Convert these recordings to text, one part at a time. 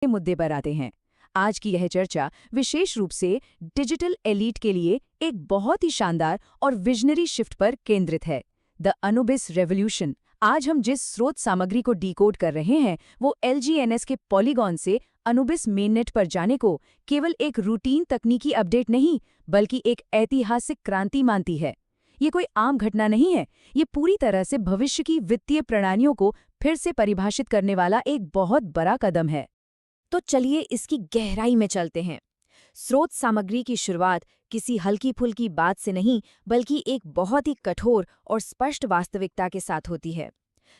के मुद्दे पर आते हैं। आज की यह चर्चा विशेष रूप से डिजिटल एलीट के लिए एक बहुत ही शानदार और विजनरी शिफ्ट पर केंद्रित है, द अनुबिस रेवोल्यूशन। आज हम जिस स्रोत सामग्री को डिकोड कर रहे हैं वो LGNS के पॉलीगॉन से अनुबिस मेननेट पर जाने को केवल एक रूटीन तकनीकी अपडेट नहीं बल्कि एक ऐतिहासिक क्रांति मानती है। ये कोई आम घटना नहीं है, ये पूरी तरह से भविष्य की वित्तीय प्रणालियों को फिर से परिभाषित करने वाला एक बहुत बड़ा कदम है। तो चलिए इसकी गहराई में चलते हैं। स्रोत सामग्री की शुरुआत किसी हल्की फुल्की बात से नहीं बल्कि एक बहुत ही कठोर और स्पष्ट वास्तविकता के साथ होती है।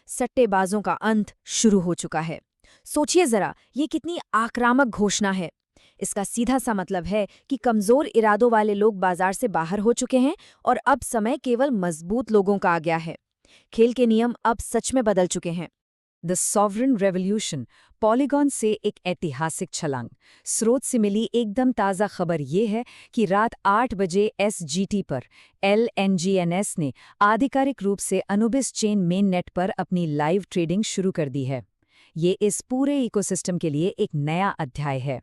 सट्टेबाजों का अंत शुरू हो चुका है। सोचिए जरा, ये कितनी आक्रामक घोषणा है। इसका सीधा सा मतलब है कि कमजोर इरादों वाले लोग बाजार से बाहर हो चुके हैं और अब समय केवल मजबूत लोगों का आ गया है। खेल के नियम अब सच में बदल चुके हैं। द सॉवरन रेवोल्यूशन, पॉलीगॉन से एक ऐतिहासिक छलांग। स्रोत से मिली एकदम ताज़ा खबर ये है कि रात 8 बजे SGT पर LNGNS ने आधिकारिक रूप से अनुबिस चेन मेन नेट पर अपनी लाइव ट्रेडिंग शुरू कर दी है। ये इस पूरे इकोसिस्टम के लिए एक नया अध्याय है।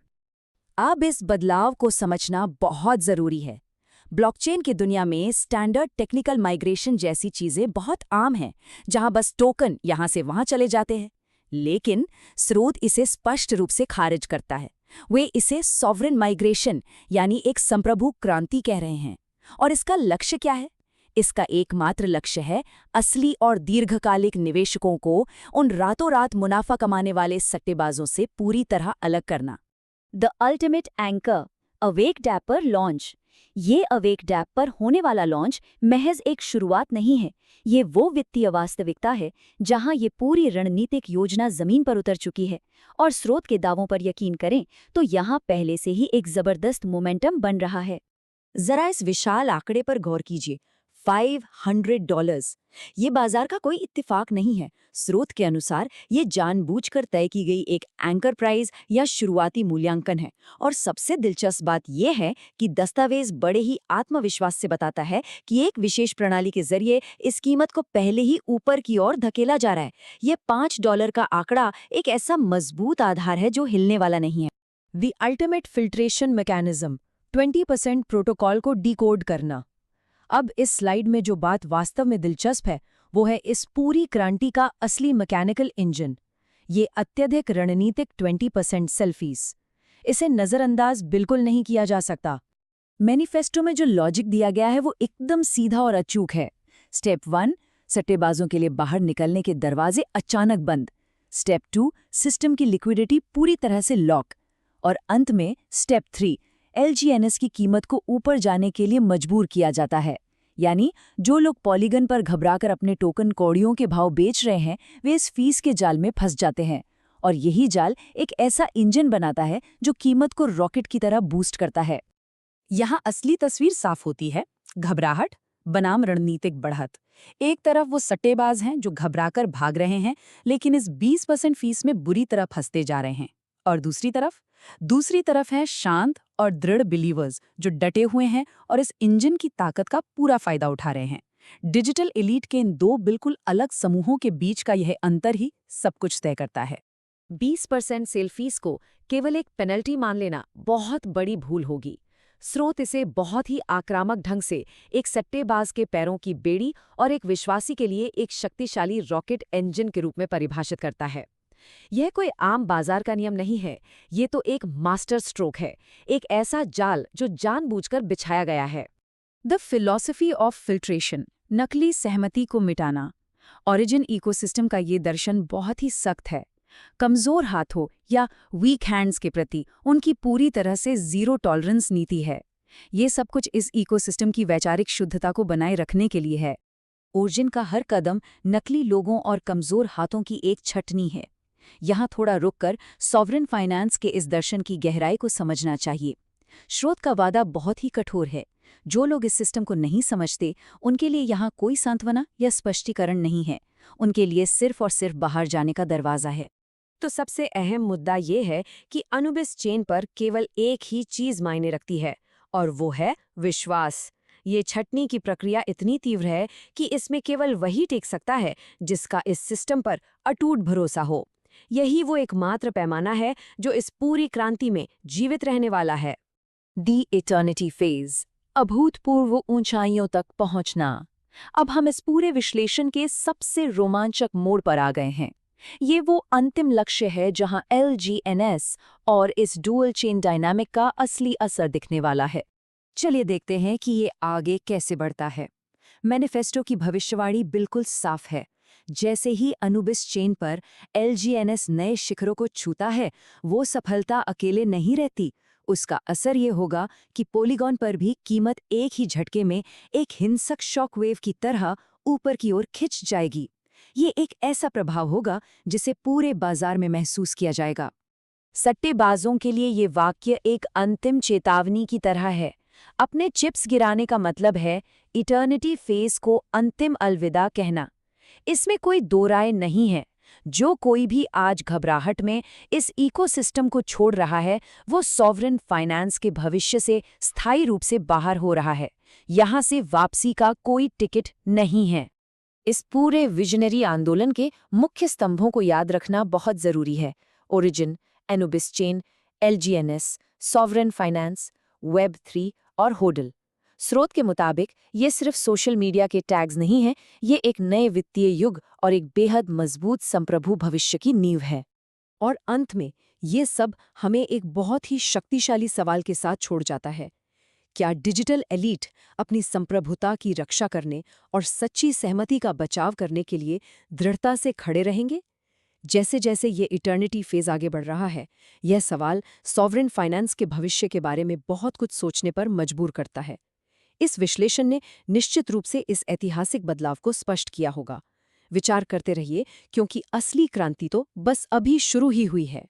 अब इस बदलाव को समझना बहुत ज़रूरी है। ब्लॉकचेन की दुनिया में स्टैंडर्ड टेक्निकल माइग्रेशन जैसी चीज़ें बहुत आम हैं, जहां बस टोकन यहां से वहां चले जाते हैं। लेकिन स्रोत इसे स्पष्ट रूप से खारिज करता है। वे इसे सॉवरेन माइग्रेशन यानी एक संप्रभु क्रांति कह रहे हैं। और इसका लक्ष्य क्या है? इसका एकमात्र लक्ष्य है असली और दीर्घकालिक निवेशकों को उन रातों रात मुनाफा कमाने वाले सट्टेबाजों से पूरी तरह अलग करना। The ultimate anchor, awake dapp पर लॉन्च। ये अवेक डैप पर होने वाला लॉन्च महज एक शुरुआत नहीं है। ये वो वित्तीय वास्तविकता है जहां ये पूरी रणनीतिक योजना जमीन पर उतर चुकी है। और स्रोत के दावों पर यकीन करें तो यहाँ पहले से ही एक जबरदस्त मोमेंटम बन रहा है। जरा इस विशाल आंकड़े पर गौर कीजिए, $500। ये बाजार का कोई इत्तेफाक नहीं है। स्रोत के अनुसार ये जानबूझकर तय की गई एक एंकर प्राइस या शुरुआती मूल्यांकन है। और सबसे दिलचस्प बात यह है कि दस्तावेज बड़े ही आत्मविश्वास से बताता है कि एक विशेष प्रणाली के जरिए इस कीमत को पहले ही ऊपर की ओर धकेला जा रहा है। ये $5 का आंकड़ा एक ऐसा मजबूत आधार है जो हिलने वाला नहीं है। The ultimate filtration mechanism, 20% protocol को डिकोड करना। अब इस स्लाइड में जो बात वास्तव में दिलचस्प है वो है इस पूरी क्रांति का असली मैकेनिकल इंजन। ये अत्यधिक रणनीतिक 20% सेल्फीज, इसे नज़रअंदाज बिल्कुल नहीं किया जा सकता। मैनिफेस्टो में जो लॉजिक दिया गया है वो एकदम सीधा और अचूक है। स्टेप 1, सट्टेबाजों के लिए बाहर निकलने के दरवाजे अचानक बंद। स्टेप 2, सिस्टम की लिक्विडिटी पूरी तरह से लॉक। और अंत में स्टेप 3, LGNS की कीमत को ऊपर जाने के लिए मजबूर किया जाता है। यानी जो लोग पॉलीगन पर घबराकर अपने टोकन कौड़ियों के भाव बेच रहे हैं वे इस फीस के जाल में फंस जाते हैं। और यही जाल एक ऐसा इंजन बनाता है जो कीमत को रॉकेट की तरह बूस्ट करता है। यहाँ असली तस्वीर साफ होती है, घबराहट बनाम रणनीतिक बढ़त। एक तरफ वो सट्टेबाज हैं जो घबराकर भाग रहे हैं लेकिन इस 20% फीस में बुरी तरह फंसते जा रहे हैं। और दूसरी तरफ है शांत और दृढ़ बिलीवर्स जो डटे हुए हैं और इस इंजन की ताकत का पूरा फायदा उठा रहे हैं। डिजिटल एलीट के इन दो बिल्कुल अलग समूहों के बीच का यह अंतर ही सब कुछ तय करता है। 20% सेल फीस को केवल एक पेनल्टी मान लेना बहुत बड़ी भूल होगी। स्रोत इसे बहुत ही आक्रामक ढंग से एक सट्टेबाज के पैरों की बेड़ी और एक विश्वासी के लिए एक शक्तिशाली रॉकेट इंजन के रूप में परिभाषित करता है। यह कोई आम बाजार का नियम नहीं है, ये तो एक मास्टर स्ट्रोक है, एक ऐसा जाल जो जानबूझकर बिछाया गया है। द फिलॉसफी ऑफ फिल्ट्रेशन, नकली सहमति को मिटाना। ओरिजिन इकोसिस्टम का ये दर्शन बहुत ही सख्त है। कमजोर हाथों या वीक हैंड्स के प्रति उनकी पूरी तरह से जीरो टॉलरेंस नीति है। ये सब कुछ इस इकोसिस्टम की वैचारिक शुद्धता को बनाए रखने के लिए है। ओरिजिन का हर कदम नकली लोगों और कमजोर हाथों की एक छटनी है। यहाँ थोड़ा रुककर सॉवरेन फाइनेंस के इस दर्शन की गहराई को समझना चाहिए। स्रोत का वादा बहुत ही कठोर है। जो लोग इस सिस्टम को नहीं समझते उनके लिए यहाँ कोई सांत्वना या स्पष्टीकरण नहीं है। उनके लिए सिर्फ और सिर्फ बाहर जाने का दरवाजा है। तो सबसे अहम मुद्दा ये है कि अनुबिस चेन पर केवल एक ही चीज मायने रखती है और वो है विश्वास। ये छटनी की प्रक्रिया इतनी तीव्र है कि इसमें केवल वही टिक सकता है जिसका इस सिस्टम पर अटूट भरोसा हो। यही वो एकमात्र पैमाना है जो इस पूरी क्रांति में जीवित रहने वाला है। दी इटर्निटी फेज, अभूतपूर्व ऊंचाइयों तक पहुंचना। अब हम इस पूरे विश्लेषण के सबसे रोमांचक मोड़ पर आ गए हैं। ये वो अंतिम लक्ष्य है जहां LGNS और इस डुअल चेन डायनामिक का असली असर दिखने वाला है। चलिए देखते हैं कि ये आगे कैसे बढ़ता है। मैनिफेस्टो की भविष्यवाणी बिल्कुल साफ है। जैसे ही अनुबिस चेन पर LGNS नए शिखरों को छूता है, वो सफलता अकेले नहीं रहती। उसका असर ये होगा कि पॉलीगॉन पर भी कीमत एक ही झटके में एक हिंसक शॉकवेव की तरह ऊपर की ओर खिंच जाएगी। ये एक ऐसा प्रभाव होगा जिसे पूरे बाजार में महसूस किया जाएगा। सट्टेबाजों के लिए ये वाक्य एक अंतिम चेतावनी की तरह है। अपने चिप्स गिराने का मतलब है इटर्निटी फेज को अंतिम अलविदा कहना। इसमें कोई दो राय नहीं है। जो कोई भी आज घबराहट में इस इकोसिस्टम को छोड़ रहा है, वो सॉवरेन फाइनेंस के भविष्य से स्थायी रूप से बाहर हो रहा है। यहाँ से वापसी का कोई टिकट नहीं है। इस पूरे विजनरी आंदोलन के मुख्य स्तंभों को याद रखना बहुत जरूरी है। Origin, Anubis chain, LGNS, sovereign finance, Web3 और होडल। स्रोत के मुताबिक ये सिर्फ सोशल मीडिया के टैग्स नहीं हैं, ये एक नए वित्तीय युग और एक बेहद मजबूत संप्रभु भविष्य की नींव है। और अंत में ये सब हमें एक बहुत ही शक्तिशाली सवाल के साथ छोड़ जाता है। क्या डिजिटल एलीट अपनी संप्रभुता की रक्षा करने और सच्ची सहमति का बचाव करने के लिए दृढ़ता से खड़े रहेंगे? जैसे जैसे ये इटर्निटी फेज आगे बढ़ रहा है, यह सवाल सॉवरेन फाइनेंस के भविष्य के बारे में बहुत कुछ सोचने पर मजबूर करता है। इस विश्लेषण ने निश्चित रूप से इस ऐतिहासिक बदलाव को स्पष्ट किया होगा। विचार करते रहिए, क्योंकि असली क्रांति तो बस अभी शुरू ही हुई है।